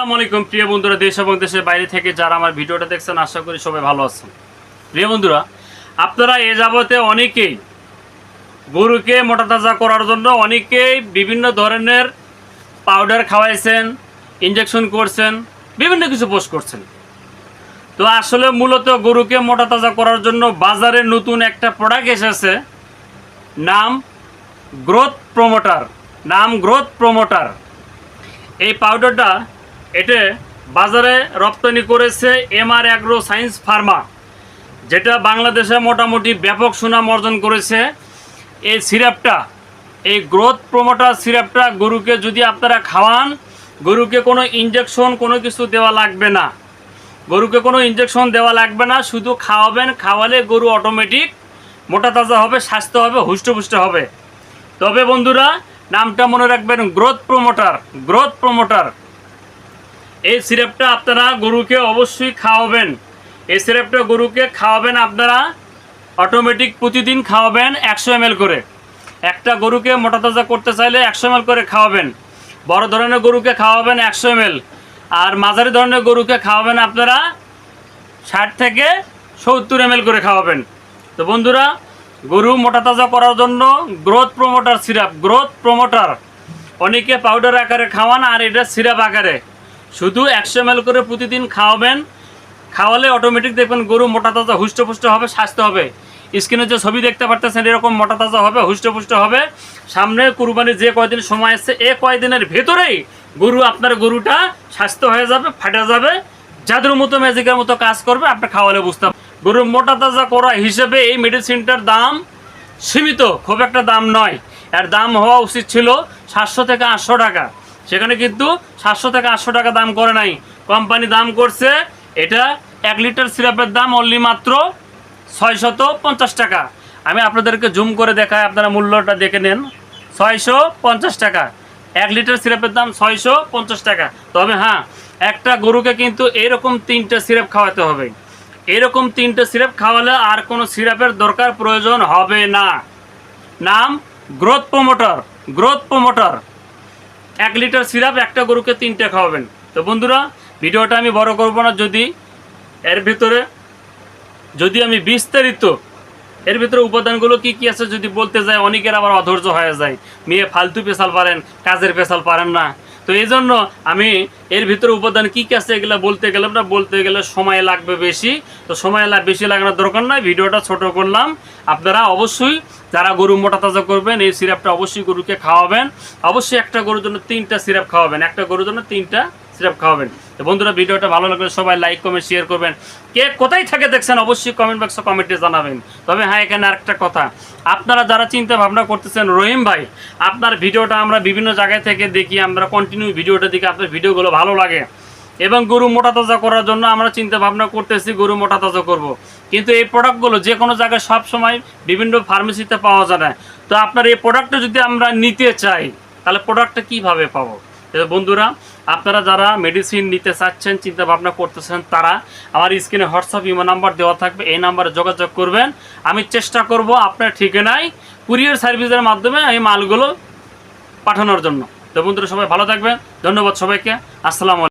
আসসালামু আলাইকুম প্রিয় বন্ধুরা, দেশ এবং দেশের বাইরে থেকে যারা আমার ভিডিওটা দেখছেন আশা করি সবাই ভালো আছেন। প্রিয় বন্ধুরা, আপনারা এ যাবতে অনেকেই গরুকে মোটা তাজা করার জন্য অনেকেই বিভিন্ন ধরনের পাউডার খাওয়াইছেন, ইঞ্জেকশন করছেন, বিভিন্ন কিছু পোস্ট করছেন। তো আসলে মূলত গরুকে মোটা তাজা করার জন্য বাজারে নতুন একটা প্রোডাক্ট এসেছে, নাম গ্রোথ প্রমোটার। এই পাউডারটা এটা বাজারে রপ্তানি করেছে এমআর অ্যাগ্রো সায়েন্স ফার্মা, যেটা বাংলাদেশে মোটামুটি ব্যাপক সুনাম অর্জন করেছে। এই সিরাপটা, এই গ্রোথ প্রমোটার সিরাপটা গরুকে যদি আপনারা খাওয়ান, গরুকে কোনো ইঞ্জেকশন কোনো কিছু দেওয়া লাগবে না। শুধু খাওয়াবেন, খাওয়ালে গরু অটোমেটিক মোটা তাজা হবে, স্বাস্থ্য হবে, হুষ্টপুষ্ট হবে। তবে বন্ধুরা, নামটা মনে রাখবেন, গ্রোথ প্রমোটার। এই সিরাপটা আপনারা গরুকে অবশ্যই খাওয়াবেন। এই সিরাপটা গরুকে খাওয়াবেন আপনারা অটোমেটিক, প্রতিদিন খাওয়াবেন 100 ml করে। একটা গরুকে মোটা তাজা করতে চাইলে 100 ml করে খাওয়াবেন। বড় ধরনের গরুকে খাওয়াবেন 100 ml, আর মাঝারি ধরনের গরুকে খাওয়াবেন আপনারা 60 থেকে 70 ml করে খাওয়াবেন। তো বন্ধুরা, গরু মোটা তাজা করার জন্য গ্রোথ প্রমোটার সিরাপ, অনেকে পাউডার আকারে খাওয়ান, আর এটা সিরাপ আকারে শুধু 100 ml করে প্রতিদিন খাওয়াবেন। খাওয়ালে অটোমেটিক দেখবেন গরু মোটা তাজা হুষ্টপুষ্ট হবে, স্বাস্থ্য হবে। স্ক্রিনে যে ছবি দেখতে পারতেছেন এরকম মোটা তাজা হবে, হুষ্টপুষ্ট হবে। সামনে কুরবানির যে কয়দিন সময় আসছে, এই কয়দিনের ভেতরেই আপনার গরুটা স্বাস্থ্য হয়ে যাবে, ফাটে যাবে, জাদুর মতো ম্যাজিকের মতো কাজ করবে। আপনি খাওয়ালে বুঝতে পারবেন। গরু মোটা তাজা করা হিসেবে এই মেডিসিনটার দাম সীমিত, খুব একটা দাম নয়। এর দাম হওয়া উচিত ছিল 700 থেকে 800 টাকা, সেখানে কিন্তু 700 থেকে 800 টাকা দাম করে নাই। কোম্পানি দাম করছে এটা 1 লিটার সিরাপের দাম অনলি মাত্র 650 টাকা। আমি আপনাদেরকে জুম করে দেখাই, আপনারা মূল্যটা দেখে নেন। 650 টাকা 1 লিটার সিরাপের দাম, 650 টাকা। তবে হ্যাঁ, একটা গরুকে কিন্তু এরকম 3টে সিরাপ খাওয়াতে হবে। এরকম 3টে সিরাপ খাওয়ালে আর কোনো সিরাপের প্রয়োজন হবে না। নাম গ্রোথ প্রমোটার। 1 লিটার সিরাপ একটা গরুকে 3টে খাওয়াবেন। তো বন্ধুরা, ভিডিওটা আমি বড় করব না। যদি আমি বিস্তারিত এর ভিতরে উপাদানগুলো কি কি আছে যদি বলতে যাই, অনেকের আবার অধৈর্য হয়ে যায়। মেয়ে ফালতু পেশাল পারেন, কাজের পেশাল পারেন না। তো এই জন্য আমি এর ভিতরে উপাদান কি কি আছে এগুলো বলতে গেলে সময় লাগবে বেশি। তো সময় বেশি লাগানোর দরকার নয়, ভিডিওটা ছোট করলাম। আপনারা অবশ্যই যারা গরু মোটা তাজা করবেন, এই সিরাপটা অবশ্যই গরুকে খাওয়াবেন। অবশ্যই একটা গরুর জন্য 3টা সিরাপ খাওয়াবেন। তো বন্ধুরা, ভিডিওটা ভালো লাগলে সবাই লাইক, কমেন্ট, শেয়ার করবেন। কে কোথায় থেকে দেখছেন অবশ্যই কমেন্ট বক্সে কমেন্টে জানাবেন। তবে হ্যাঁ, এখানে আরেকটা কথা, আপনারা যারা চিন্তা ভাবনা করতেছেন, রহিম ভাই আপনার ভিডিওটা আমরা বিভিন্ন জায়গায় থেকে দেখি, আমরা কন্টিনিউ ভিডিওটা দেখি, আপনার ভিডিওগুলো ভালো লাগে এবং গরু মোটা তাজা করার জন্য আমরা চিন্তা ভাবনা করতেছি গরু মোটা তাজা করব। কিন্তু এই প্রোডাক্টগুলো যে কোনো জায়গায় সব সময় বিভিন্ন ফার্মেসিতে পাওয়া যায় না। তো আপনার এই প্রোডাক্টটা যদি আমরা নিতে চাই, তাহলে প্রোডাক্টটা কীভাবে পাবো? বন্ধুরা, আপনারা যারা মেডিসিন নিতে চাচ্ছেন, চিন্তা ভাবনা করতেছেন, তারা আমার স্ক্রিনে হোয়াটসঅ্যাপ ইমো নাম্বার দেওয়া থাকবে, এই নাম্বারে যোগাযোগ করবেন। আমি চেষ্টা করব আপনার ঠিকানায় কুরিয়ার সার্ভিসের মাধ্যমে এই মালগুলো পাঠানোর জন্য। তো বন্ধুরা, সবাই ভালো থাকবেন। ধন্যবাদ সবাইকে। আসসালামু আলাইকুম।